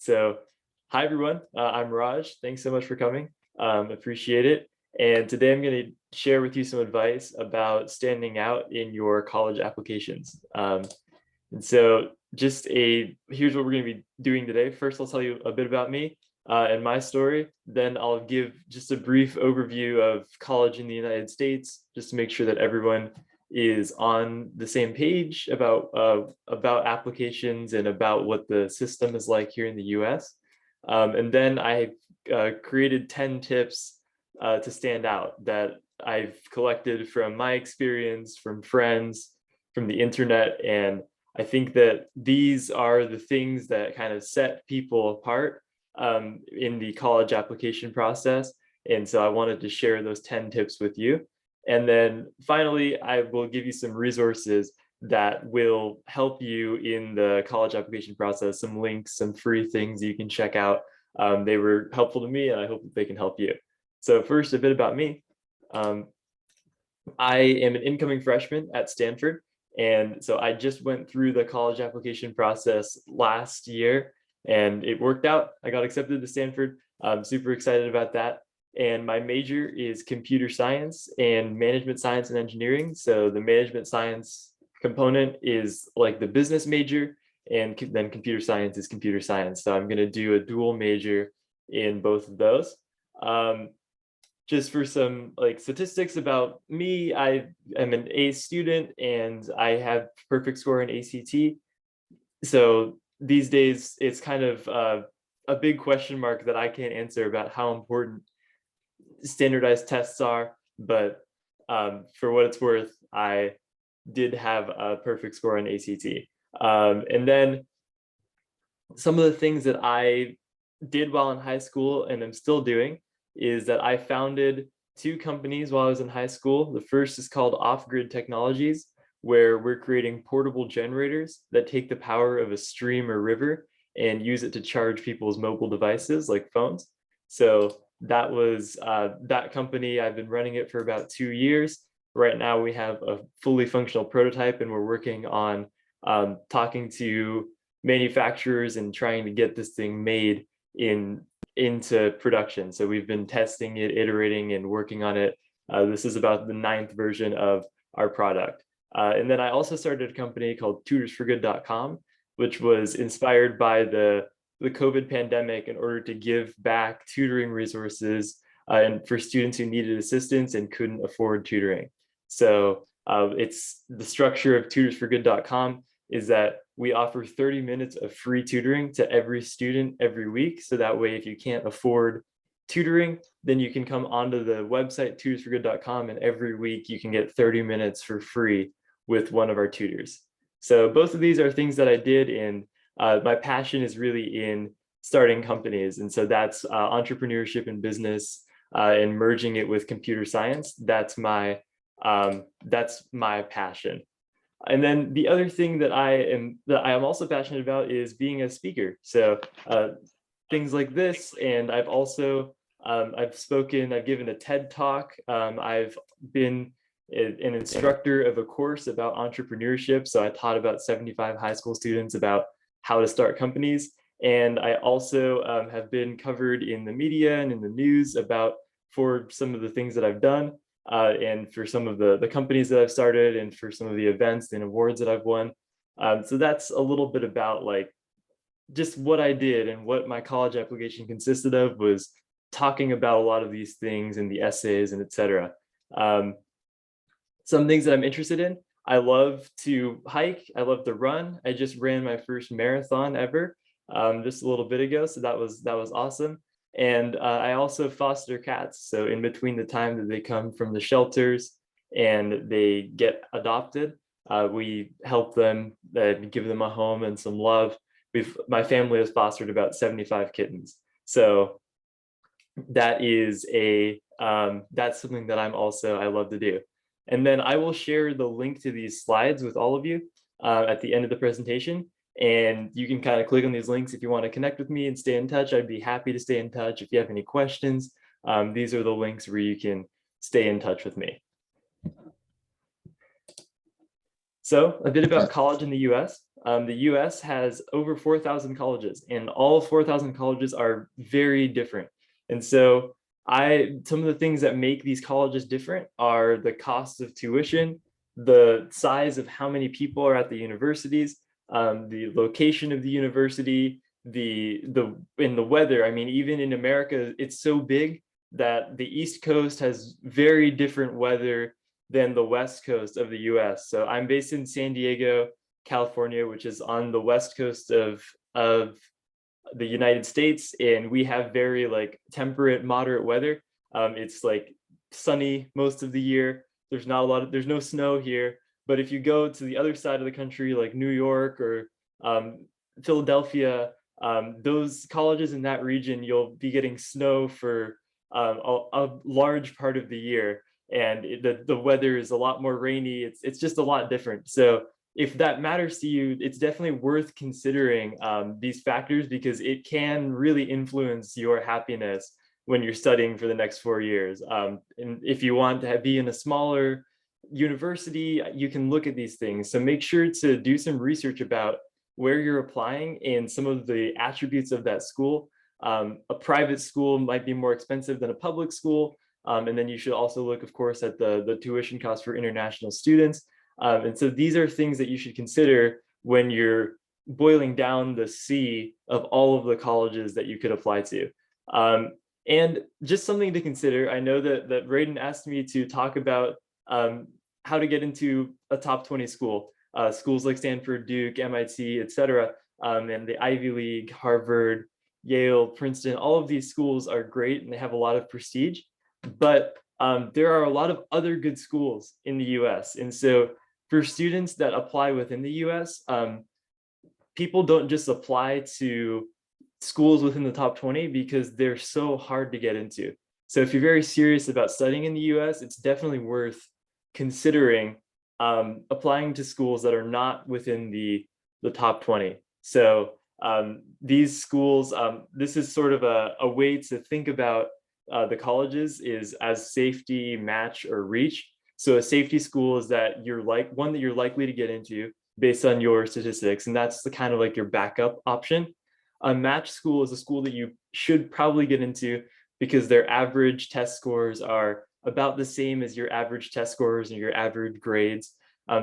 So, hi everyone, I'm Raj. Thanks so much for coming. Appreciate it. And today I'm going to share with you some advice about standing out in your college applications. Here's what we're going to be doing today. First, I'll tell you a bit about me and my story. Then I'll give just a brief overview of college in the United States, just to make sure that everyone is on the same page about applications and about what the system is like here in the US. And then I created 10 tips to stand out that I've collected from my experience, from friends, from the internet. And I think that these are the things that kind of set people apart in the college application process. And so I wanted to share those 10 tips with you. And then finally, I will give you some resources that will help you in the college application process, some links, some free things you can check out. They were helpful to me, and I hope that they can help you. So first, a bit about me. I am an incoming freshman at Stanford. And so I just went through the college application process last year, and it worked out. I got accepted to Stanford. I'm super excited about that. And my major is computer science and management science and engineering. So the management science component is like the business major, and then computer science is computer science. So I'm going to do a dual major in both of those. Just for some statistics about me, I am an A student and I have perfect score in ACT. So these days it's kind of a big question mark that I can't answer about how important standardized tests are, but for what it's worth, I did have a perfect score on ACT. And then some of the things that I did while in high school and I'm still doing is that I founded 2 companies while I was in high school. The first is called Off-Grid Technologies, where we're creating portable generators that take the power of a stream or river and use it to charge people's mobile devices like phones. So that was that company. I've been running it for about 2 years. Right now we have a fully functional prototype, and we're working on talking to manufacturers and trying to get this thing made into production. So we've been testing it, iterating, and working on it. This is about the 9th version of our product. And then I also started a company called tutorsforgood.com, which was inspired by the COVID pandemic in order to give back tutoring resources and for students who needed assistance and couldn't afford tutoring. So it's the structure of tutorsforgood.com is that we offer 30 minutes of free tutoring to every student every week. So that way, if you can't afford tutoring, then you can come onto the website tutorsforgood.com, and every week you can get 30 minutes for free with one of our tutors. So both of these are things that I did, and my passion is really in starting companies. And so that's entrepreneurship and business and merging it with computer science. That's my passion. And then the other thing that I am also passionate about is being a speaker. So things like this, and I've also I've given a TED talk. I've been an instructor of a course about entrepreneurship. So I taught about 75 high school students about how to start companies. And I also have been covered in the media and in the news for some of the things that I've done. And for some of the companies that I've started, and for some of the events and awards that I've won. So that's a little bit about just what I did, and what my college application consisted of was talking about a lot of these things in the essays and etc. Some things that I'm interested in: I love to hike, I love to run. I just ran my first marathon ever just a little bit ago, so that was awesome. And I also foster cats. So in between the time that they come from the shelters and they get adopted, we help them, give them a home and some love. My family has fostered about 75 kittens. So that is that's something that I love to do. And then I will share the link to these slides with all of you at the end of the presentation. And you can kind of click on these links if you want to connect with me and stay in touch. I'd be happy to stay in touch. If you have any questions, these are the links where you can stay in touch with me. So a bit about college in the US. The US has over 4,000 colleges, and all 4,000 colleges are very different. And so some of the things that make these colleges different are the cost of tuition, the size of how many people are at the universities, the location of the university, in the weather. I mean, even in America, it's so big that the East Coast has very different weather than the West Coast of the US. So I'm based in San Diego, California, which is on the West Coast of the United States, and we have very like temperate, moderate weather. It's like sunny most of the year. There's no snow here. But if you go to the other side of the country, like New York or Philadelphia, those colleges in that region, you'll be getting snow for a large part of the year, and the weather is a lot more rainy. It's just a lot different. So if that matters to you, it's definitely worth considering these factors, because it can really influence your happiness when you're studying for the next 4 years. And if you want to be in a smaller university, you can look at these things. So make sure to do some research about where you're applying and some of the attributes of that school. A private school might be more expensive than a public school. And then you should also look, of course, at the tuition costs for international students. And so these are things that you should consider when you're boiling down the sea of all of the colleges that you could apply to. And just something to consider, I know that Raiden asked me to talk about how to get into a top 20 school, schools like Stanford, Duke, MIT, etc. And the Ivy League, Harvard, Yale, Princeton, all of these schools are great and they have a lot of prestige, but there are a lot of other good schools in the US. And so for students that apply within the US, people don't just apply to schools within the top 20 because they're so hard to get into. So if you're very serious about studying in the US, it's definitely worth considering applying to schools that are not within the top 20. So these schools, this is sort of a way to think about the colleges is as safety, match, or reach. So a safety school is that one that you're likely to get into based on your statistics, and that's the kind of like your backup option. A match school is a school that you should probably get into because their average test scores are about the same as your average test scores and your average grades.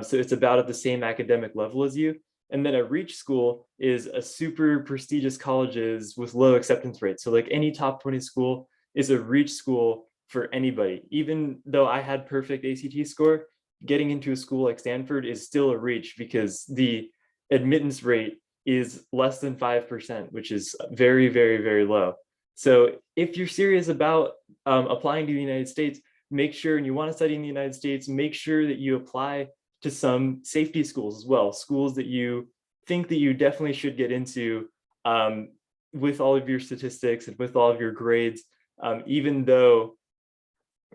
So it's about at the same academic level as you. And then a reach school is a super prestigious colleges with low acceptance rates. So like any top 20 school is a reach school for anybody. Even though I had perfect ACT score, getting into a school like Stanford is still a reach because the admittance rate is less than 5%, which is very, very, very low. So if you're serious about applying to the United States, make sure, and you want to study in the United States, make sure that you apply to some safety schools as well, schools that you think that you definitely should get into with all of your statistics and with all of your grades, even though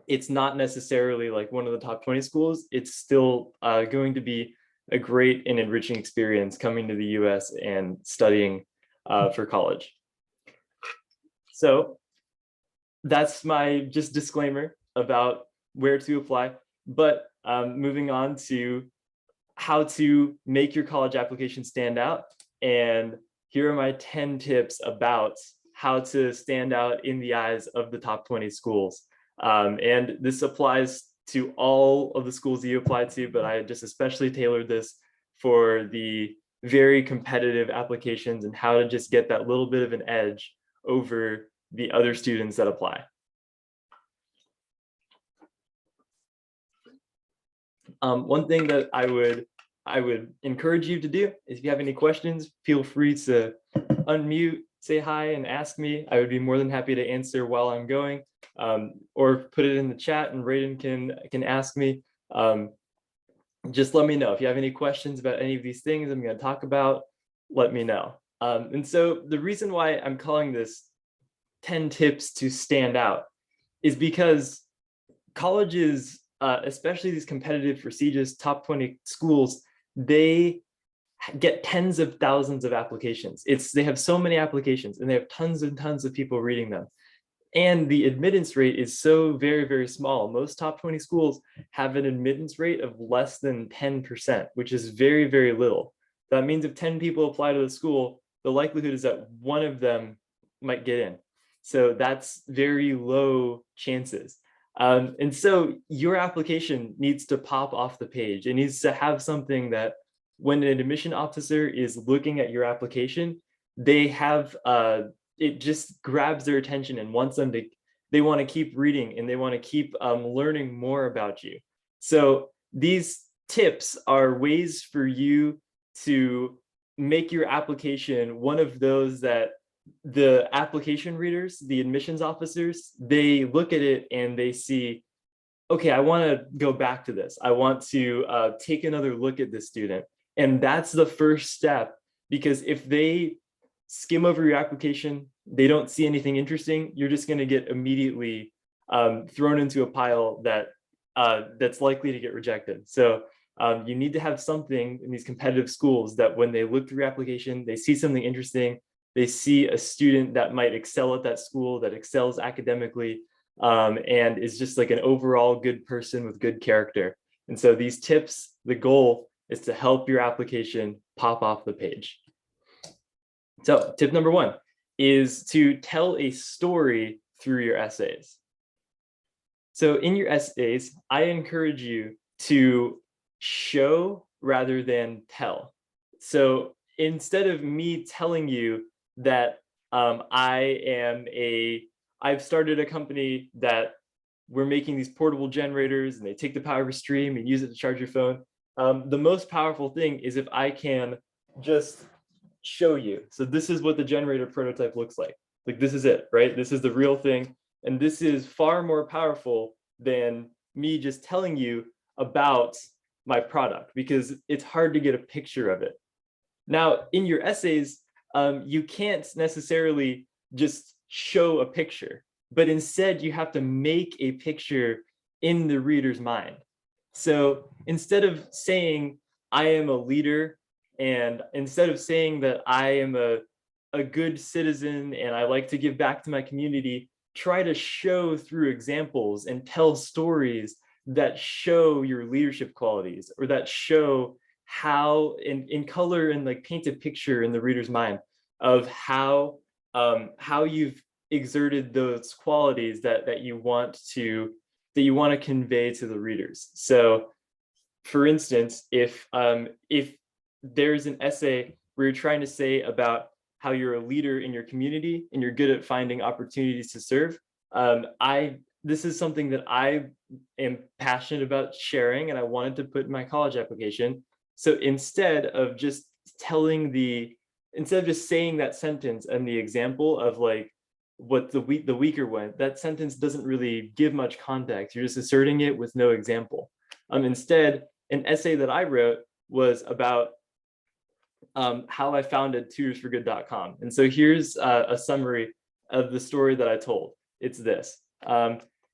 it's not necessarily like one of the top 20 schools, it's still going to be a great and enriching experience coming to the US and studying for college. So that's my just disclaimer about where to apply. But moving on to how to make your college application stand out. And here are my 10 tips about how to stand out in the eyes of the top 20 schools. And this applies to all of the schools that you apply to, but I just especially tailored this for the very competitive applications and how to just get that little bit of an edge over the other students that apply. One thing that I would encourage you to do is if you have any questions, feel free to unmute, say hi, and ask me. I would be more than happy to answer while I'm going, or put it in the chat and Raiden can ask me. Just let me know if you have any questions about any of these things I'm going to talk about. Let me know. And so the reason why I'm calling this 10 tips to stand out is because colleges, especially these competitive, prestigious top 20 schools, they get tens of thousands of applications. They have so many applications and they have tons and tons of people reading them. And the admittance rate is so very, very small. Most top 20 schools have an admittance rate of less than 10%, which is very, very little. That means if 10 people apply to the school, the likelihood is that one of them might get in. So that's very low chances. And so your application needs to pop off the page. It needs to have something that when an admission officer is looking at your application, they have it just grabs their attention and wants them to, they want to keep reading and they want to keep learning more about you. So these tips are ways for you to make your application one of those that the application readers, the admissions officers, they look at it and they see, okay, I want to go back to this. I want to take another look at this student. And that's the first step, because if they skim over your application, they don't see anything interesting, you're just going to get immediately thrown into a pile that that's likely to get rejected. So you need to have something in these competitive schools that when they look through your application, they see something interesting, they see a student that might excel at that school, that excels academically, and is just like an overall good person with good character. And so these tips, the goal is to help your application pop off the page. So tip number one is to tell a story through your essays. So in your essays, I encourage you to show rather than tell. So instead of me telling you that I've started a company that we're making these portable generators and they take the power of a stream and use it to charge your phone. The most powerful thing is if I can just show you. So this is what the generator prototype looks like. Like this is it, right? This is the real thing. And this is far more powerful than me just telling you about my product, because it's hard to get a picture of it. Now, in your essays, you can't necessarily just show a picture, but instead you have to make a picture in the reader's mind. So instead of saying, I am a leader, and instead of saying that I am a good citizen and I like to give back to my community, try to show through examples and tell stories that show your leadership qualities, or that show how in color, and like paint a picture in the reader's mind of how you've exerted those qualities that you want to convey to the readers. So for instance, if there's an essay where you're trying to say about how you're a leader in your community and you're good at finding opportunities to serve, this is something that I am passionate about sharing and I wanted to put in my college application. So instead of just saying that sentence and the example of like what the weaker one, that sentence doesn't really give much context. You're just asserting it with no example. Instead, an essay that I wrote was about how I founded tutorsforgood.com. And so here's a summary of the story that I told. It's this,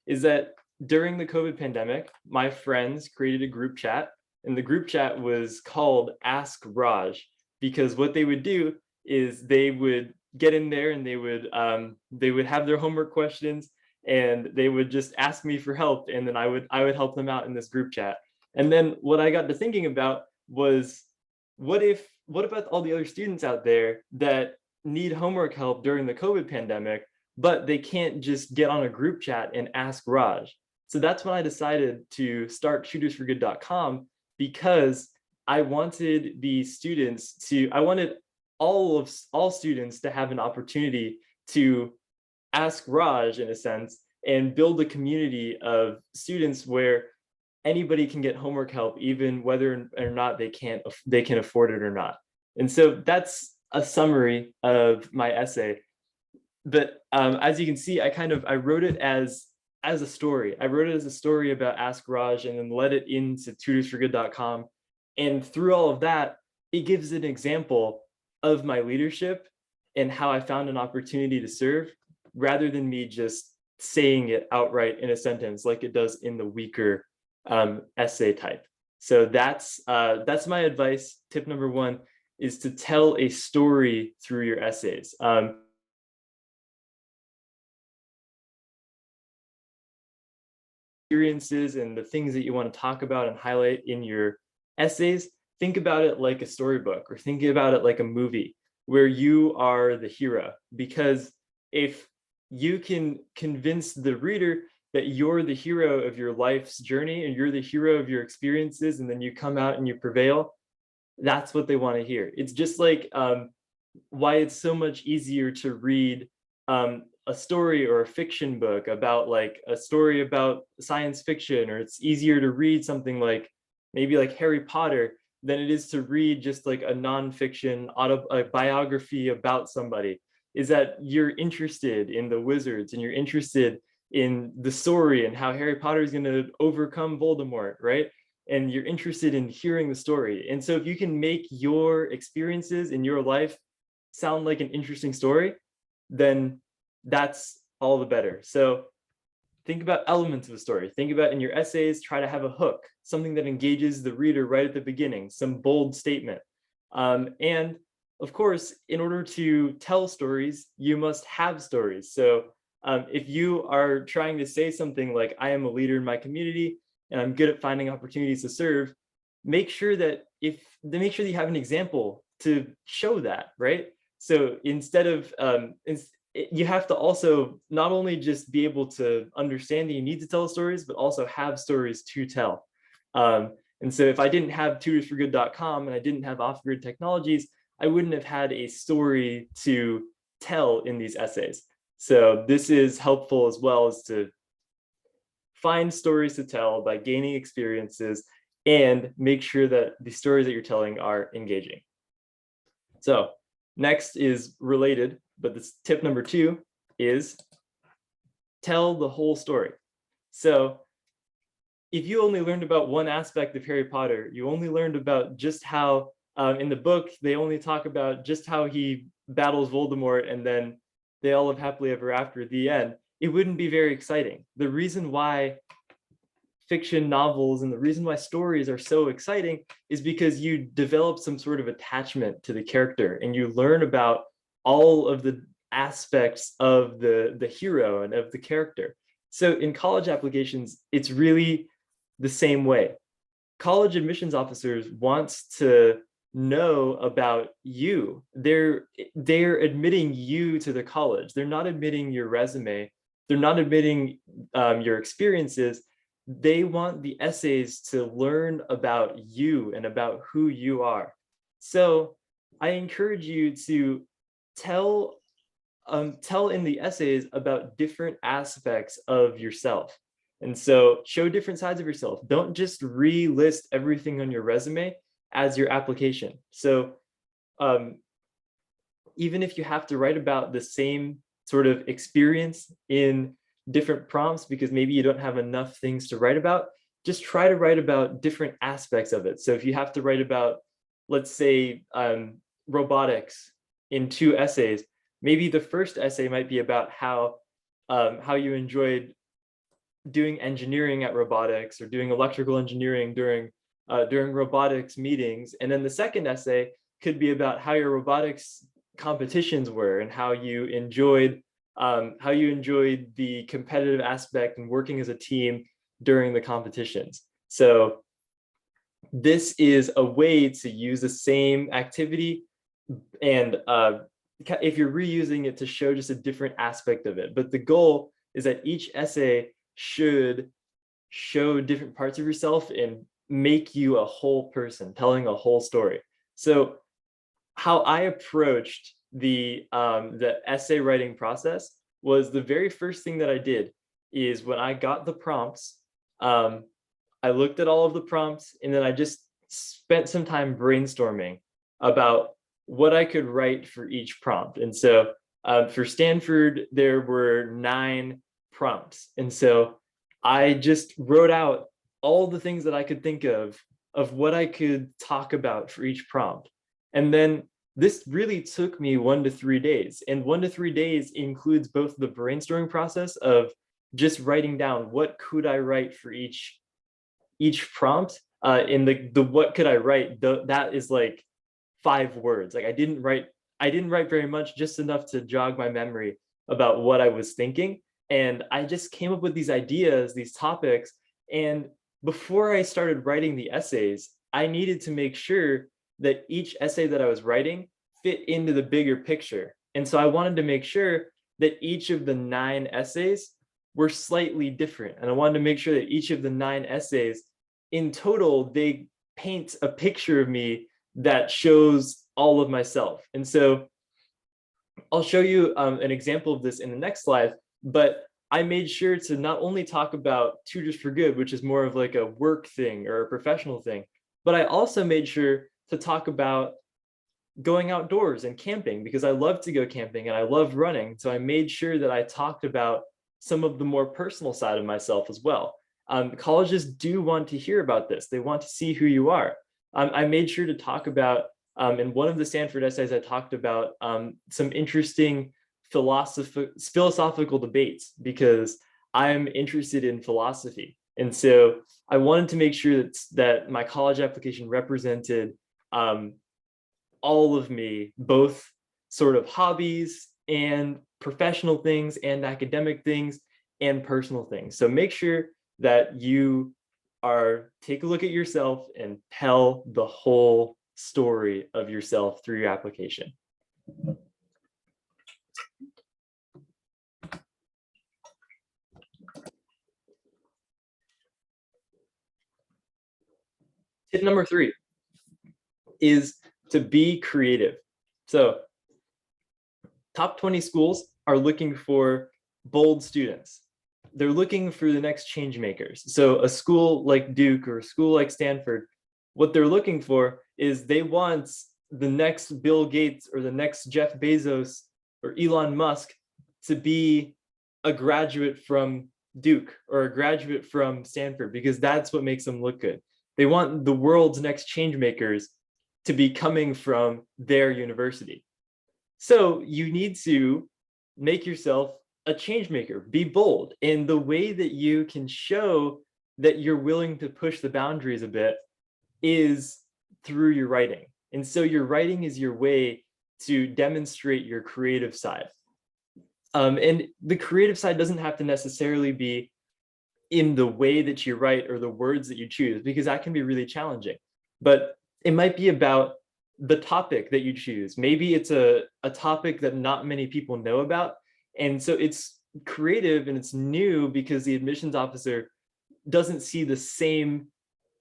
is that during the COVID pandemic, my friends created a group chat, and the group chat was called Ask Raj, because what they would do is they would get in there and they would have their homework questions and they would just ask me for help, and then I would help them out in this group chat. And then what I got to thinking about was, what about all the other students out there that need homework help during the COVID pandemic, but they can't just get on a group chat and ask Raj? So that's when I decided to start tutorsforgood.com, because I wanted all students to have an opportunity to ask Raj, in a sense, and build a community of students where anybody can get homework help, even whether or not they can afford it or not. And so that's a summary of my essay. But as you can see, I wrote it as a story. I wrote it as a story about Ask Raj, and then led it into tutorsforgood.com. And through all of that, it gives an example of my leadership and how I found an opportunity to serve, rather than me just saying it outright in a sentence like it does in the weaker essay type. So that's my advice. Tip number one is to tell a story through your essays. Experiences and the things that you want to talk about and highlight in your essays, think about it like a storybook, or think about it like a movie where you are the hero. Because if you can convince the reader that you're the hero of your life's journey and you're the hero of your experiences, and then you come out and you prevail, that's what they want to hear. It's just like why it's so much easier to read a story or a fiction book about like a story about science fiction, or it's easier to read something like maybe like Harry Potter than it is to read just like a nonfiction a biography about somebody. Is that you're interested in the wizards and you're interested in the story and how Harry Potter is going to overcome Voldemort, right? And you're interested in hearing the story. And so if you can make your experiences in your life sound like an interesting story, then that's all the better. So think about elements of a story. Think about in your essays, try to have a hook, something that engages the reader right at the beginning, some bold statement. And of course, in order to tell stories, you must have stories. So if you are trying to say something like, I am a leader in my community and I'm good at finding opportunities to serve, make sure that you have an example to show that, right? So instead of, you have to also not only just be able to understand that you need to tell stories, but also have stories to tell. And so if I didn't have tutorsforgood.com and I didn't have off-grid technologies, I wouldn't have had a story to tell in these essays. So this is helpful as well, as to find stories to tell by gaining experiences and make sure that the stories that you're telling are engaging. So next is related, but this tip number 2 is tell the whole story. So if you only learned about one aspect of Harry Potter, you only learned about just how in the book, they only talk about just how he battles Voldemort and then they all live happily ever after at the end, it wouldn't be very exciting. The reason why fiction novels and the reason why stories are so exciting is because you develop some sort of attachment to the character and you learn about all of the aspects of the hero and of the character. So in college applications, it's really the same way. College admissions officers want to know about you. They're admitting you to the college. They're not admitting your resume. They're not admitting your experiences. They want the essays to learn about you and about who you are. So I encourage you to tell in the essays about different aspects of yourself. And so show different sides of yourself. Don't just re-list everything on your resume as your application. So even if you have to write about the same sort of experience in different prompts because maybe you don't have enough things to write about, just try to write about different aspects of it. So if you have to write about, let's say, robotics in 2 essays, maybe the first essay might be about how you enjoyed doing engineering at robotics or doing electrical engineering during robotics meetings. And then the second essay could be about how your robotics competitions were and how you enjoyed the competitive aspect and working as a team during the competitions. So this is a way to use the same activity and if you're reusing it to show just a different aspect of it. But the goal is that each essay should show different parts of yourself and make you a whole person, telling a whole story. So how I approached the essay writing process was the very first thing that I did is when I got the prompts, I looked at all of the prompts and then I just spent some time brainstorming about what I could write for each prompt. And so for Stanford, there were 9 prompts. And so I just wrote out all the things that I could think of what I could talk about for each prompt. And then this really took me 1 to 3 days. And 1 to 3 days includes both the brainstorming process of just writing down what could I write for each prompt. In the what could I write, that is like 5 words. Like I didn't write very much, just enough to jog my memory about what I was thinking. And I just came up with these ideas, these topics. And before I started writing the essays, I needed to make sure that each essay that I was writing fit into the bigger picture. And so I wanted to make sure that each of the 9 essays were slightly different. And I wanted to make sure that each of the 9 essays in total, they paint a picture of me that shows all of myself. And so I'll show you an example of this in the next slide, but I made sure to not only talk about Tutors for Good, which is more of like a work thing or a professional thing, but I also made sure to talk about going outdoors and camping, because I love to go camping and I love running. So I made sure that I talked about some of the more personal side of myself as well. Colleges do want to hear about this. They want to see who you are. I made sure to talk about, in one of the Stanford essays, I talked about some interesting philosophical debates, because I'm interested in philosophy. And so I wanted to make sure that my college application represented all of me, both sort of hobbies and professional things and academic things and personal things. So make sure that you take a look at yourself and tell the whole story of yourself through your application. Tip number 3 is to be creative. So top 20 schools are looking for bold students. They're looking for the next change makers. So a school like Duke or a school like Stanford, what they're looking for is they want the next Bill Gates or the next Jeff Bezos or Elon Musk to be a graduate from Duke or a graduate from Stanford, because that's what makes them look good. They want the world's next change makers to be coming from their university. So you need to make yourself a change maker, be bold. And the way that you can show that you're willing to push the boundaries a bit is through your writing. And so your writing is your way to demonstrate your creative side. And the creative side doesn't have to necessarily be in the way that you write or the words that you choose, because that can be really challenging. But it might be about the topic that you choose. Maybe it's a topic that not many people know about. And so it's creative and it's new because the admissions officer doesn't see the same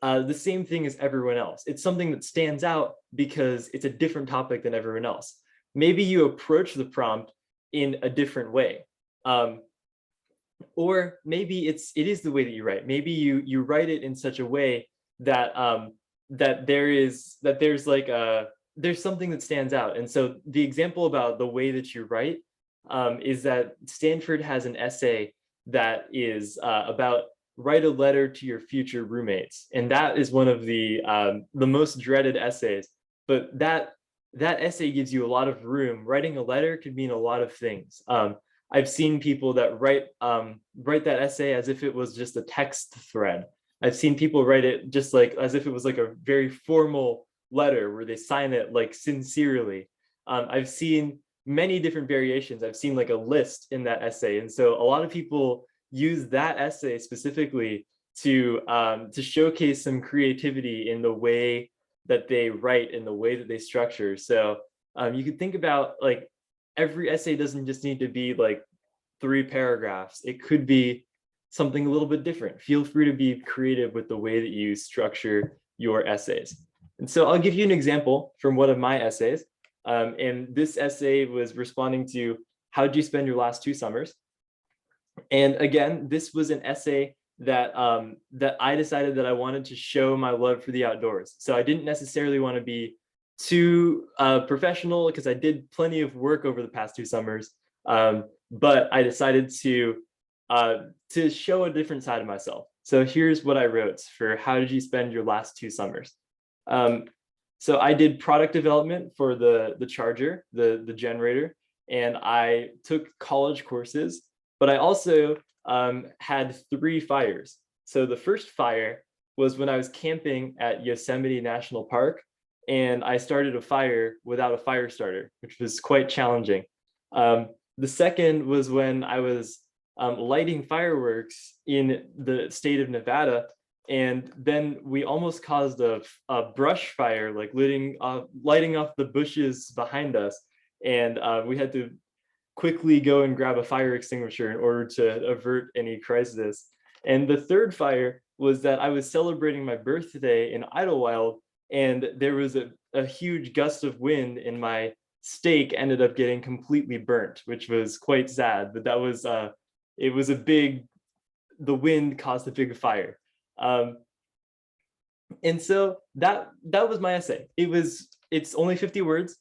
thing as everyone else. It's something that stands out because it's a different topic than everyone else. Maybe you approach the prompt in a different way. Or maybe it is the way that you write. Maybe you write it in such a way that there's something that stands out. And so the example about the way that you write is that Stanford has an essay that is about write a letter to your future roommates, and that is one of the most dreaded essays. But that essay gives you a lot of room. Writing a letter could mean a lot of things. I've seen people that write that essay as if it was just a text thread. I've seen people write it just like as if it was like a very formal letter where they sign it like sincerely. I've seen many different variations. I've seen like a list in that essay. And so a lot of people use that essay specifically to showcase some creativity in the way that they write, in the way that they structure. So you could think about like every essay doesn't just need to be like 3 paragraphs. It could be something a little bit different. Feel free to be creative with the way that you structure your essays. And so I'll give you an example from one of my essays. And this essay was responding to how did you spend your last 2 summers? And again, this was an essay that I decided that I wanted to show my love for the outdoors. So I didn't necessarily want to be too professional, because I did plenty of work over the past 2 summers. But I decided to show a different side of myself. So here's what I wrote for how did you spend your last 2 summers? So I did product development for the charger, the generator, and I took college courses, but I also had 3 fires. So the first fire was when I was camping at Yosemite National Park, and I started a fire without a fire starter, which was quite challenging. The second was when I was lighting fireworks in the state of Nevada, And then we almost caused a brush fire, like lighting off the bushes behind us. And we had to quickly go and grab a fire extinguisher in order to avert any crisis. And the third fire was that I was celebrating my birthday in Idlewild, and there was a huge gust of wind, and my steak ended up getting completely burnt, which was quite sad. But that was it was the wind caused a big fire. And so that was my essay. It's only 50 words,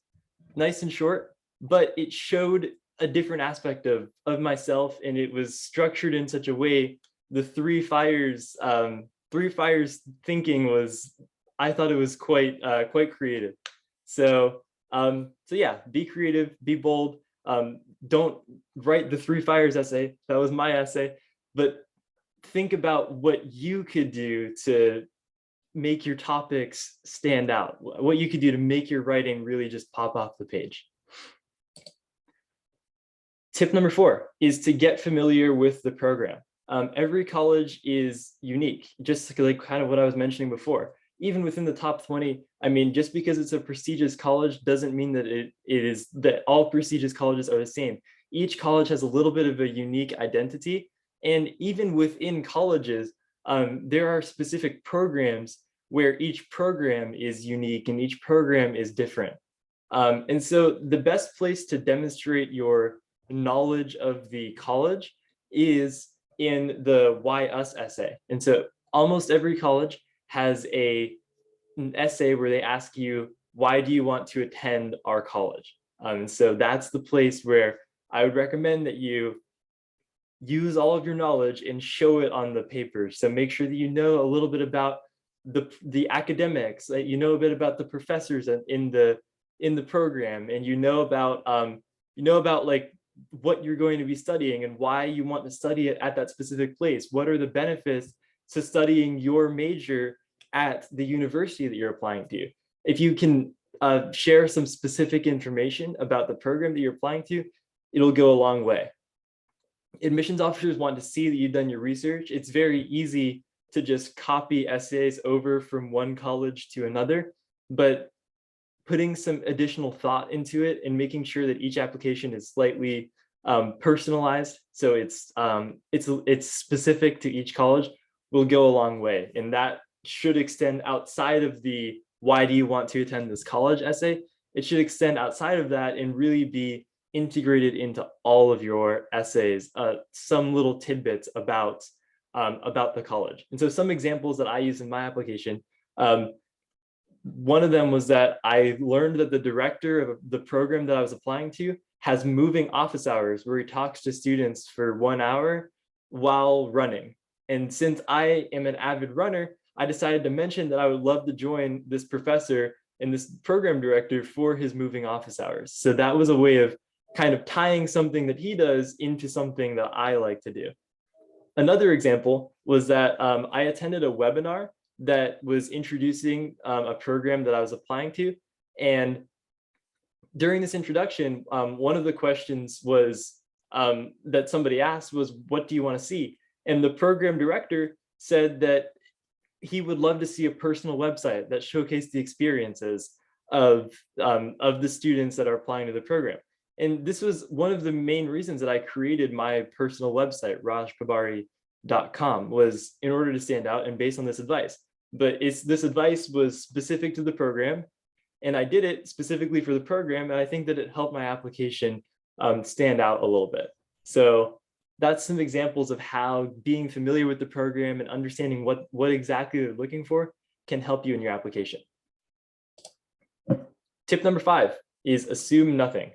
nice and short, but it showed a different aspect of myself, and it was structured in such a way. The three fires thinking was, I thought it was quite creative. So yeah, be creative, be bold. Don't write the three fires essay. That was my essay, but think about what you could do to make your topics stand out, what you could do to make your writing really just pop off the page. Tip number 4 is to get familiar with the program. Every college is unique, just like kind of what I was mentioning before. Even within the top 20, I mean, just because it's a prestigious college doesn't mean that it is that all prestigious colleges are the same. Each college has a little bit of a unique identity. And even within colleges, there are specific programs where each program is unique and each program is different. And so the best place to demonstrate your knowledge of the college is in the Why Us essay. And so almost every college has an essay where they ask you, why do you want to attend our college? So that's the place where I would recommend that you use all of your knowledge and show it on the paper. So make sure that you know a little bit about the academics, that you know a bit about the professors in the program, and you know about like what you're going to be studying and why you want to study it at that specific place. What are the benefits to studying your major at the university that you're applying to? If you can share some specific information about the program that you're applying to, it'll go a long way. Admissions officers want to see that you've done your research. It's very easy to just copy essays over from one college to another, but putting some additional thought into it and making sure that each application is slightly personalized, so it's specific to each college, will go a long way. And that should extend outside of the why do you want to attend this college essay. It should extend outside of that and really be integrated into all of your essays, some little tidbits about the college. And so some examples that I use in my application, one of them was that I learned that the director of the program that I was applying to has moving office hours where he talks to students for 1 hour while running. And since I am an avid runner, I decided to mention that I would love to join this professor and this program director for his moving office hours. So that was a way of kind of tying something that he does into something that I like to do. Another example was that I attended a webinar that was introducing a program that I was applying to. And during this introduction, one of the questions was that somebody asked was, what do you want to see? And the program director said that he would love to see a personal website that showcased the experiences of the students that are applying to the program. And this was one of the main reasons that I created my personal website, rajpabari.com, was in order to stand out and based on this advice. But this advice was specific to the program, and I did it specifically for the program, and I think that it helped my application stand out a little bit. So that's some examples of how being familiar with the program and understanding what exactly they're looking for can help you in your application. Tip number 5 is assume nothing.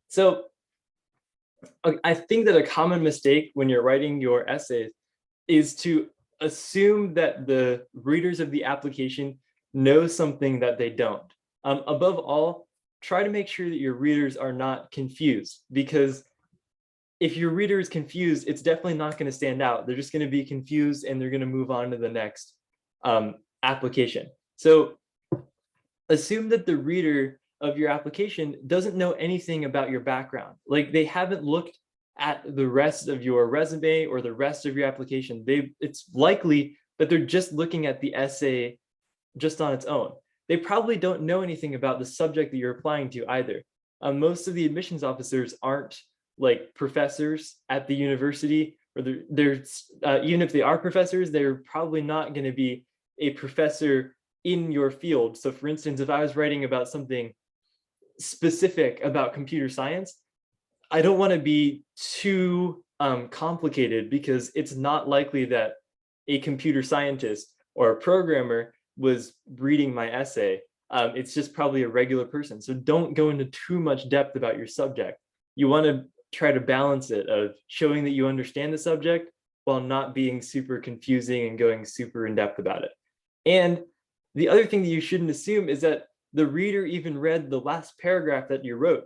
So I think that a common mistake when you're writing your essays is to assume that the readers of the application know something that they don't. Above all, try to make sure that your readers are not confused, because if your reader is confused, it's definitely not going to stand out. They're just going to be confused and they're going to move on to the next application. So assume that the reader of your application doesn't know anything about your background. Like, they haven't looked at the rest of your resume or the rest of your application. It's likely that they're just looking at the essay just on its own. They probably don't know anything about the subject that you're applying to either. Most of the admissions officers aren't like professors at the university, or even if they are professors, they're probably not going to be a professor in your field. So for instance, if I was writing about something specific about computer science, I don't want to be too complicated, because it's not likely that a computer scientist or a programmer was reading my essay. It's just probably a regular person. So don't go into too much depth about your subject. You want to try to balance it of showing that you understand the subject while not being super confusing and going super in depth about it. And the other thing that you shouldn't assume is that the reader even read the last paragraph that you wrote,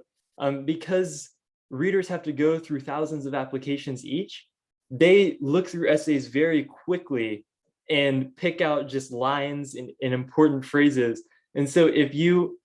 because readers have to go through thousands of applications each. They look through essays very quickly and pick out just lines and important phrases. And so if you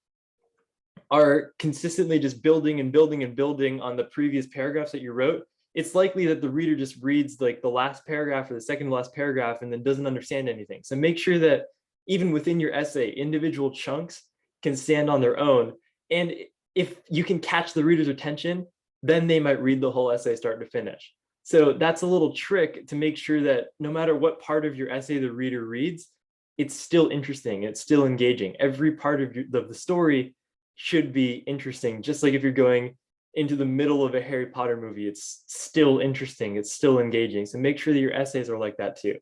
are consistently just building and building and building on the previous paragraphs that you wrote, it's likely that the reader just reads like the last paragraph or the second to last paragraph and then doesn't understand anything. So make sure that even within your essay, individual chunks can stand on their own. And if you can catch the reader's attention, then they might read the whole essay start to finish. So that's a little trick to make sure that no matter what part of your essay the reader reads, it's still interesting, it's still engaging. Every part of the story should be interesting. Just like if you're going into the middle of a Harry Potter movie, it's still interesting, it's still engaging. So make sure that your essays are like that too.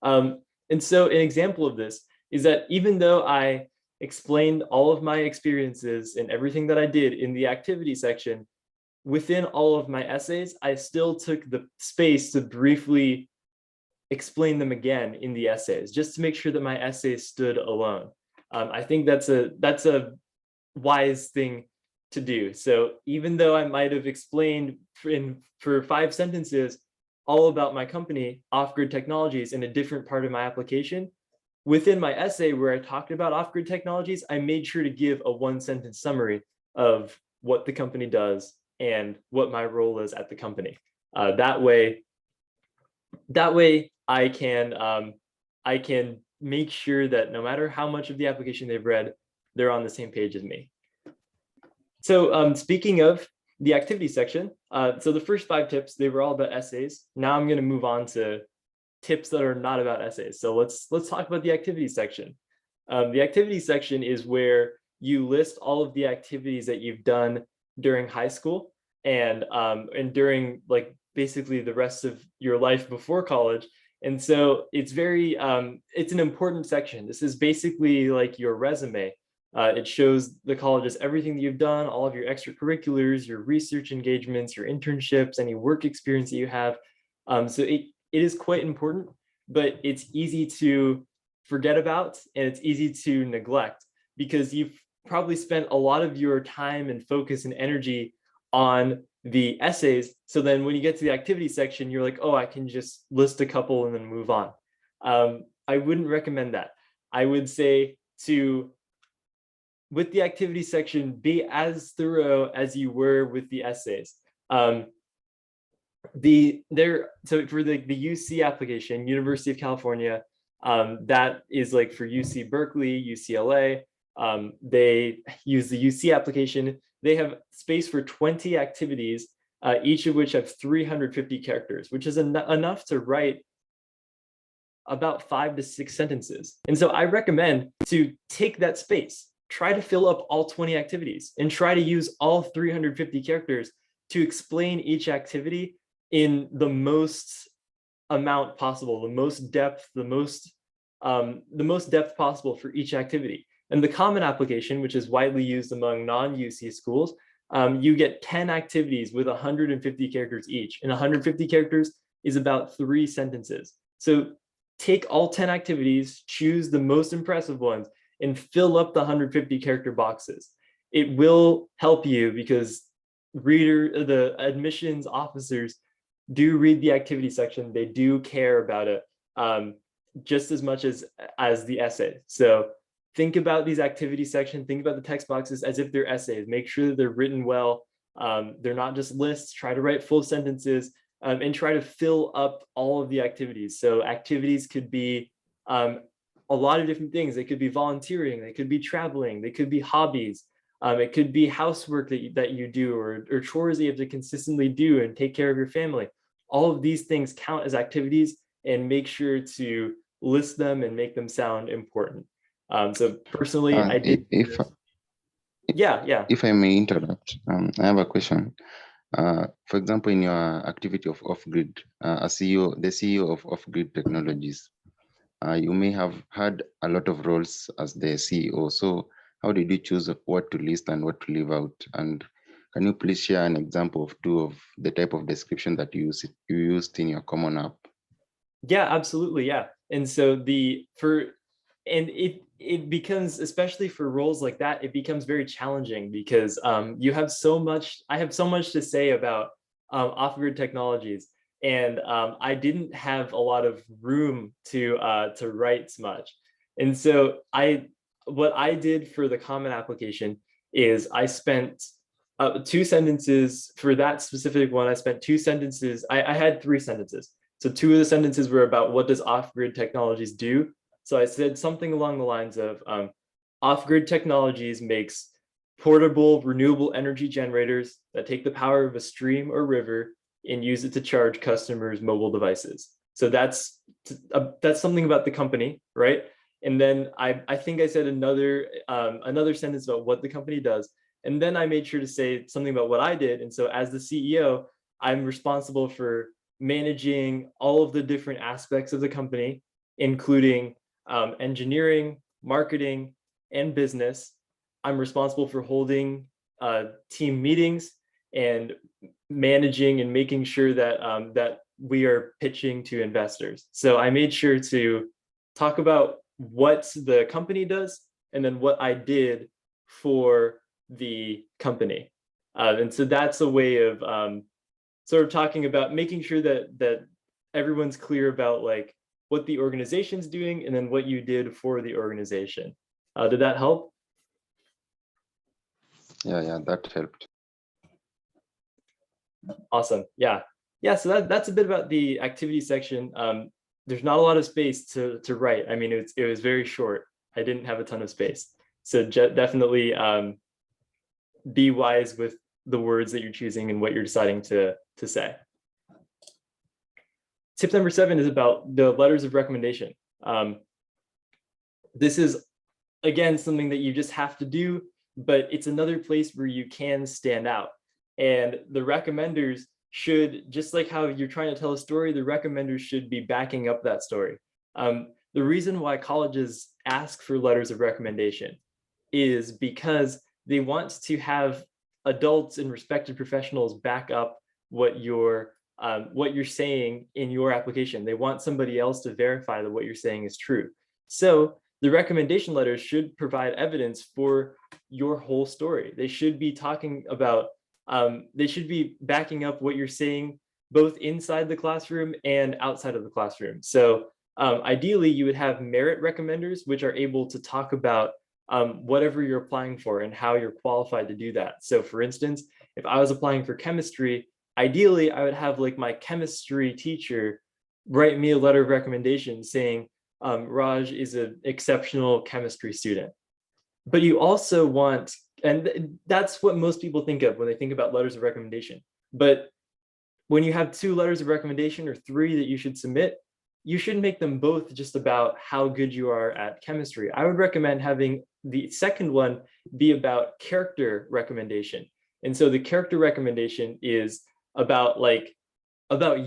And so an example of this is that even though I explained all of my experiences and everything that I did in the activity section, within all of my essays, I still took the space to briefly explain them again in the essays, just to make sure that my essays stood alone. I think that's a wise thing to do. So even though I might have explained for 5 sentences all about my company, Off-Grid Technologies, in a different part of my application, within my essay where I talked about Off-Grid Technologies, I made sure to give a 1-sentence summary of what the company does and what my role is at the company. That way I can make sure that no matter how much of the application they've read, they're on the same page as me. So speaking of the activity section, so the first 5 tips, they were all about essays. Now I'm going to move on to tips that are not about essays. So let's talk about the activity section. The activity section is where you list all of the activities that you've done during high school and during like basically the rest of your life before college. And so it's very it's an important section. This is basically like your resume. It shows the colleges everything that you've done, all of your extracurriculars, your research engagements, your internships, any work experience that you have. So it is quite important, but it's easy to forget about and it's easy to neglect because you've probably spent a lot of your time and focus and energy on the essays. So then when you get to the activity section, you're like, oh, I can just list a couple and then move on. I wouldn't recommend that. I would say with the activity section, be as thorough as you were with the essays. So for the UC application, University of California, that is like for UC Berkeley, UCLA, they use the UC application. They have space for 20 activities, each of which have 350 characters, which is enough to write about 5 to 6 sentences. And so I recommend to take that space, try to fill up all 20 activities and try to use all 350 characters to explain each activity in the most amount possible, the most depth possible for each activity. And the common application, which is widely used among non-UC schools, you get 10 activities with 150 characters each, and 150 characters is about 3 sentences. So take all 10 activities, choose the most impressive ones, and fill up the 150 character boxes. It will help you because the admissions officers do read the activity section. They do care about it just as much as the essay. So think about these activity sections, think about the text boxes as if they're essays. Make sure that they're written well, They're not just lists. Try to write full sentences, and try to fill up all of the activities. So activities could be a lot of different things. They could be volunteering, they could be traveling, they could be hobbies. It could be housework that you do, or chores that you have to consistently do and take care of your family. All of these things count as activities, and make sure to list them and make them sound important. So personally, I did. Yeah. If I may interrupt, I have a question. For example, in your activity of off-grid, a CEO, the CEO of off-grid technologies, you may have had a lot of roles as the CEO. So how did you choose what to list and what to leave out? And can you please share an example of two of the type of description that you used in your common app? Yeah, absolutely. Yeah. And so it becomes, especially for roles like that, it becomes very challenging because you have so much, I have so much to say about off-grid technologies. And I didn't have a lot of room to write much. And so what I did for the common application is I spent 2 sentences for that specific one. I spent 2 sentences. I had 3 sentences. So 2 of the sentences were about what does off-grid technologies do. So I said something along the lines of off-grid technologies makes portable renewable energy generators that take the power of a stream or river and use it to charge customers' mobile devices. So that's something about the company, right? And then I think I said another sentence about what the company does. And then I made sure to say something about what I did. And so as the CEO, I'm responsible for managing all of the different aspects of the company, including engineering, marketing, and business. I'm responsible for holding team meetings and managing and making sure that that we are pitching to investors. So I made sure to talk about what the company does and then what I did for the company. And so that's a way of sort of talking about making sure that everyone's clear about like what the organization's doing and then what you did for the organization. Did that help? Yeah, that helped. Awesome. Yeah. So that's a bit about the activity section. There's not a lot of space to write. I mean, it was very short. I didn't have a ton of space. So definitely be wise with the words that you're choosing and what you're deciding to say. Tip number 7 is about the letters of recommendation. This is, again, something that you just have to do, but it's another place where you can stand out. And the recommenders should, just like how you're trying to tell a story, the recommenders should be backing up that story. The reason why colleges ask for letters of recommendation is because they want to have adults and respected professionals back up what you're saying in your application. They want somebody else to verify that what you're saying is true. So the recommendation letters should provide evidence for your whole story. They should be talking about, they should be backing up what you're saying both inside the classroom and outside of the classroom. So ideally, you would have merit recommenders, which are able to talk about whatever you're applying for and how you're qualified to do that. So for instance, if I was applying for chemistry, ideally I would have like my chemistry teacher write me a letter of recommendation saying, Raj is an exceptional chemistry student. But you also want, and that's what most people think of when they think about letters of recommendation. But when you have 2 letters of recommendation or 3 that you should submit, you shouldn't make them both just about how good you are at chemistry. I would recommend having the second one be about character recommendation. And so the character recommendation is about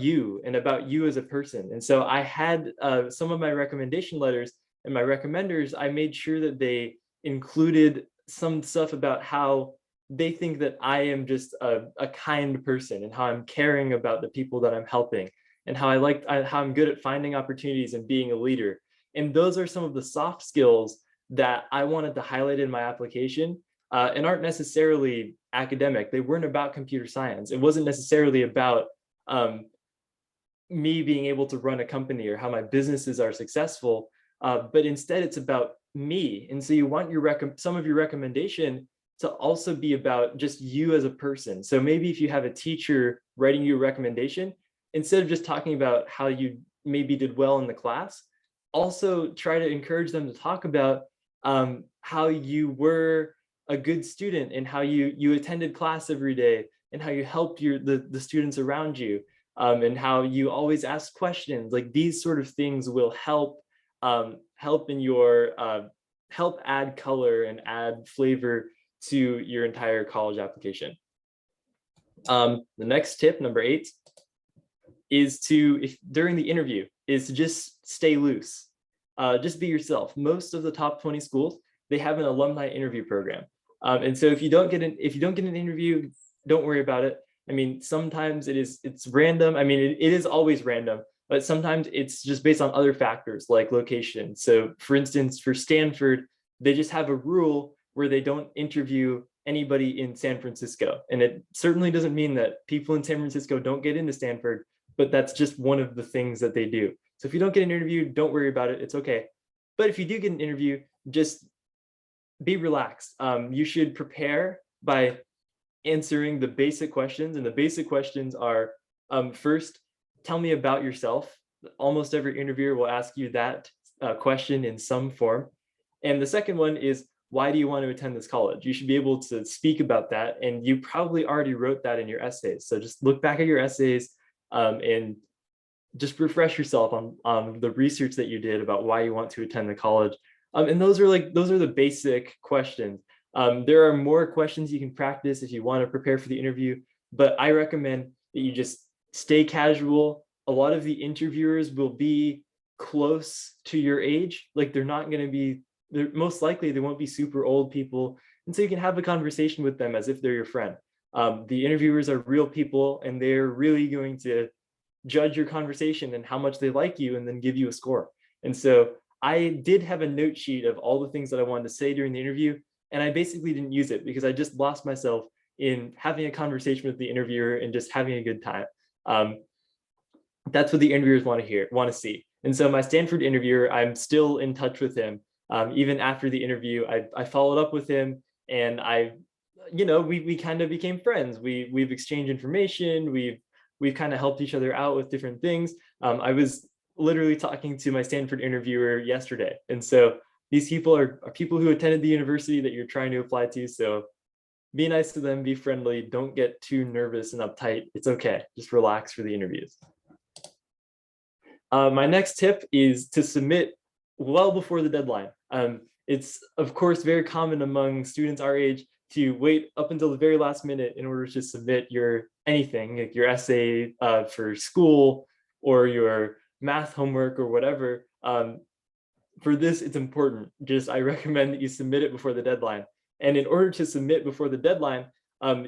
you and about you as a person. And so I had some of my recommendation letters and my recommenders, I made sure that they included some stuff about how they think that I am just a kind person and how I'm caring about the people that I'm helping and how how I'm good at finding opportunities and being a leader. And those are some of the soft skills that I wanted to highlight in my application and aren't necessarily academic. They weren't about computer science. It wasn't necessarily about me being able to run a company or how my businesses are successful, but instead it's about me. And so you want some of your recommendation to also be about just you as a person. So maybe if you have a teacher writing you a recommendation, instead of just talking about how you maybe did well in the class, also try to encourage them to talk about how you were a good student and how you attended class every day and how you helped the students around you, and how you always ask questions. Like these sort of things will help help in your help add color and add flavor to your entire college application. The next tip, number 8, is to, if during the interview, is to just stay loose. Just be yourself. Most of the top 20 schools, they have an alumni interview program. And so if you don't get an interview, don't worry about it. I mean, sometimes it's random. I mean, it is always random, but sometimes it's just based on other factors like location. So for instance, for Stanford, they just have a rule where they don't interview anybody in San Francisco. And it certainly doesn't mean that people in San Francisco don't get into Stanford, but that's just one of the things that they do. So if you don't get an interview, don't worry about it. It's okay. But if you do get an interview, just be relaxed. You should prepare by answering the basic questions. And the basic questions are, first, tell me about yourself. Almost every interviewer will ask you that question in some form. And the second one is, why do you want to attend this college? You should be able to speak about that. And you probably already wrote that in your essays. So just look back at your essays and just refresh yourself on the research that you did about why you want to attend the college. And those are the basic questions. There are more questions you can practice if you want to prepare for the interview, but I recommend that you just stay casual. A lot of the interviewers will be close to your age. Like they're most likely they won't be super old people. And so you can have a conversation with them as if they're your friend. The interviewers are real people and they're really going to judge your conversation and how much they like you and then give you a score. And so I did have a note sheet of all the things that I wanted to say during the interview, and I basically didn't use it because I just lost myself in having a conversation with the interviewer and just having a good time. That's what the interviewers want to see. And so my Stanford interviewer, I'm still in touch with him. Even after the interview, I followed up with him, and we kind of became friends. We've exchanged information. We've kind of helped each other out with different things. I was literally talking to my Stanford interviewer yesterday. And so these people are people who attended the university that you're trying to apply to. So be nice to them, be friendly, don't get too nervous and uptight. It's okay, just relax for the interviews. My next tip is to submit well before the deadline. It's of course very common among students our age to wait up until the very last minute in order to submit your anything, like your essay for school or your math homework or whatever. For this, it's important. I recommend that you submit it before the deadline. And in order to submit before the deadline,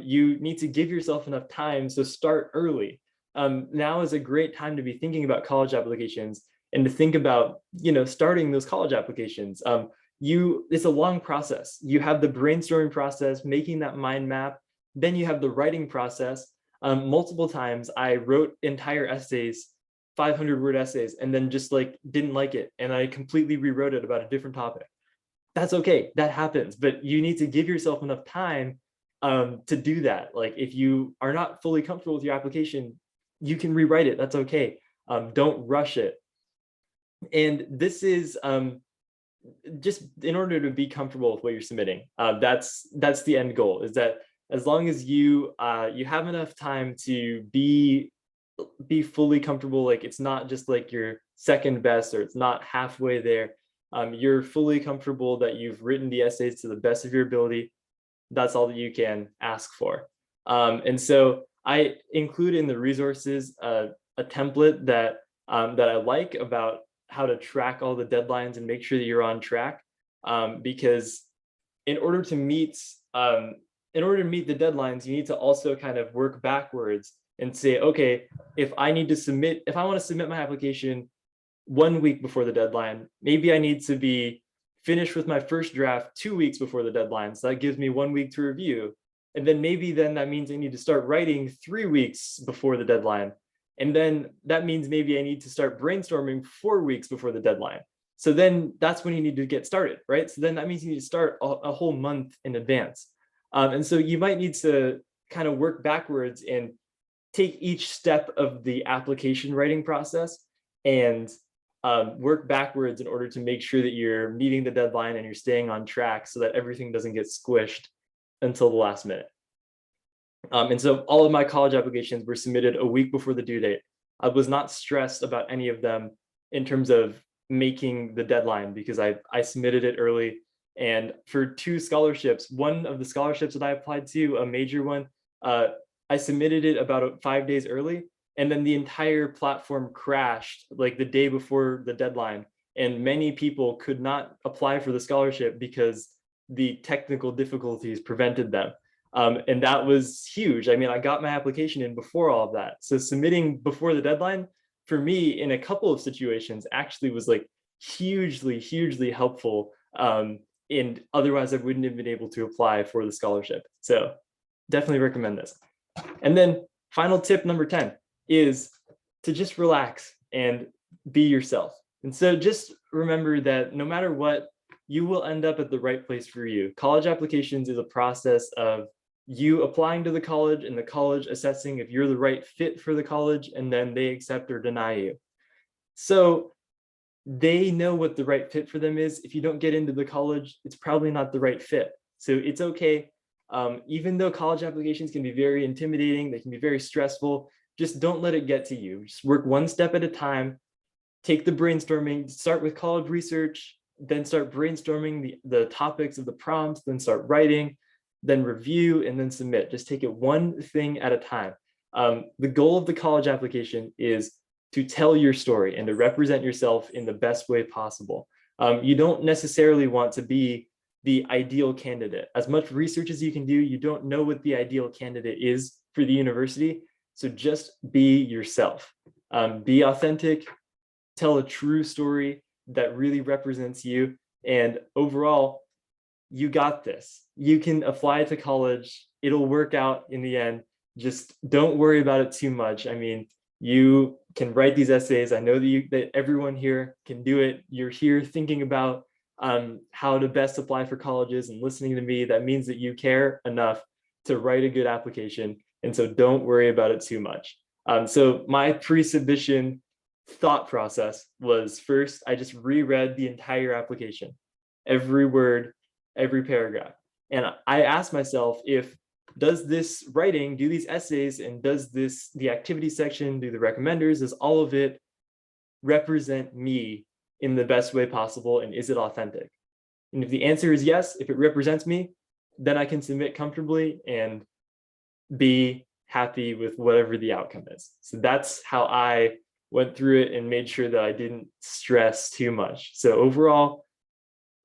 you need to give yourself enough time, so start early. Now is a great time to be thinking about college applications and to think about, starting those college applications. It's a long process. You have the brainstorming process, making that mind map, then you have the writing process. Multiple times I wrote entire essays, 500-word essays, and then just didn't like it, and I completely rewrote it about a different topic. That's okay, that happens, but you need to give yourself enough time to do that. Like if you are not fully comfortable with your application, you can rewrite it, that's okay. Don't rush it. And this is just in order to be comfortable with what you're submitting. That's the end goal, is that as long as you have enough time to be fully comfortable, like it's not just like your second best or it's not halfway there. You're fully comfortable that you've written the essays to the best of your ability. That's all that you can ask for. And so I include in the resources a template that I like about how to track all the deadlines and make sure that you're on track. Because in order to meet the deadlines, you need to also kind of work backwards and say, okay, if I want to submit my application 1 week before the deadline, maybe I need to be finished with my first draft 2 weeks before the deadline. So that gives me 1 week to review. And then maybe that means I need to start writing 3 weeks before the deadline. And then that means maybe I need to start brainstorming 4 weeks before the deadline. So then that's when you need to get started, right? So then that means you need to start a whole month in advance. And so you might need to kind of work backwards and take each step of the application writing process and work backwards in order to make sure that you're meeting the deadline and you're staying on track so that everything doesn't get squished until the last minute. And so all of my college applications were submitted a week before the due date. I was not stressed about any of them in terms of making the deadline because I submitted it early. And for 2 scholarships, one of the scholarships that I applied to, a major one, I submitted it about 5 days early, and then the entire platform crashed like the day before the deadline. And many people could not apply for the scholarship because the technical difficulties prevented them. And that was huge. I mean, I got my application in before all of that. So submitting before the deadline for me in a couple of situations actually was like hugely helpful. And otherwise I wouldn't have been able to apply for the scholarship. So definitely recommend this. And then final tip number 10 is to just relax and be yourself. And so just remember that no matter what, you will end up at the right place for you. College applications is a process of you applying to the college and the college assessing if you're the right fit for the college, and then they accept or deny you. So they know what the right fit for them is. If you don't get into the college, it's probably not the right fit. So it's okay. Even though college applications can be very intimidating, they can be very stressful, just don't let it get to you. Just work one step at a time. Take the brainstorming, start with college research, then start brainstorming the topics of the prompts, then start writing, then review, and then submit. Just take it one thing at a time. The goal of the college application is to tell your story and to represent yourself in the best way possible. You don't necessarily want to be the ideal candidate. As much research as you can do, you don't know what the ideal candidate is for the university. So just be yourself. Be authentic, tell a true story that really represents you. And overall, you got this. You can apply to college. It'll work out in the end. Just don't worry about it too much. I mean, you can write these essays. I know that everyone here can do it. You're here thinking about how to best apply for colleges and listening to me. That means that you care enough to write a good application. And so don't worry about it too much. So my pre-submission thought process was, first, I just reread the entire application, every word, every paragraph. And I asked myself, does this writing, do these essays, and does the activity section, do the recommenders, does all of it represent me in the best way possible, and is it authentic? And if the answer is yes, if it represents me, then I can submit comfortably and be happy with whatever the outcome is. So that's how I went through it and made sure that I didn't stress too much. So overall,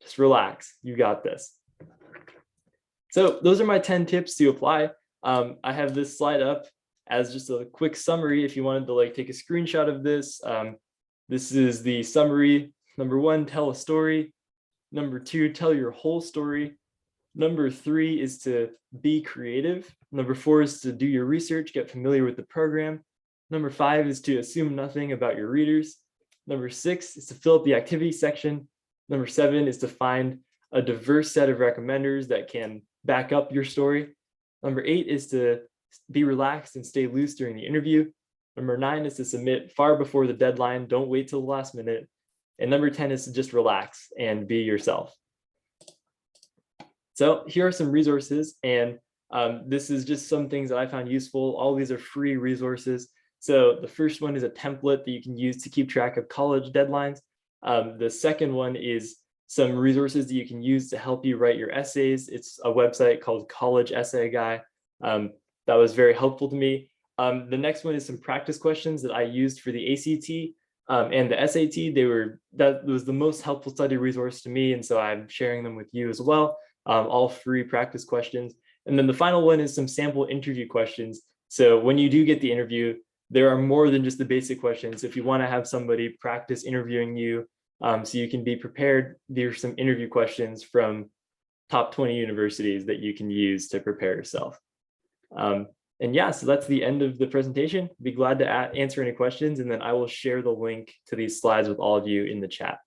just relax, you got this. So those are my 10 tips to apply. I have this slide up as just a quick summary if you wanted to like take a screenshot of this. This is the summary. Number 1, tell a story. Number 2, tell your whole story. Number 3 is to be creative. Number 4 is to do your research, get familiar with the program. Number 5 is to assume nothing about your readers. Number 6 is to fill up the activity section. Number 7 is to find a diverse set of recommenders that can back up your story. Number 8 is to be relaxed and stay loose during the interview. Number 9 is to submit far before the deadline. Don't wait till the last minute. And number 10 is to just relax and be yourself. So here are some resources, and this is just some things that I found useful. All these are free resources. So the first one is a template that you can use to keep track of college deadlines. The second one is some resources that you can use to help you write your essays. It's a website called College Essay Guy. That was very helpful to me. The next one is some practice questions that I used for the ACT and the SAT. That was the most helpful study resource to me, and so I'm sharing them with you as well. All free practice questions. And then the final one is some sample interview questions. So when you do get the interview, there are more than just the basic questions. If you want to have somebody practice interviewing you so you can be prepared, there's some interview questions from top 20 universities that you can use to prepare yourself. And yeah, so that's the end of the presentation. Be glad to answer any questions, and then I will share the link to these slides with all of you in the chat.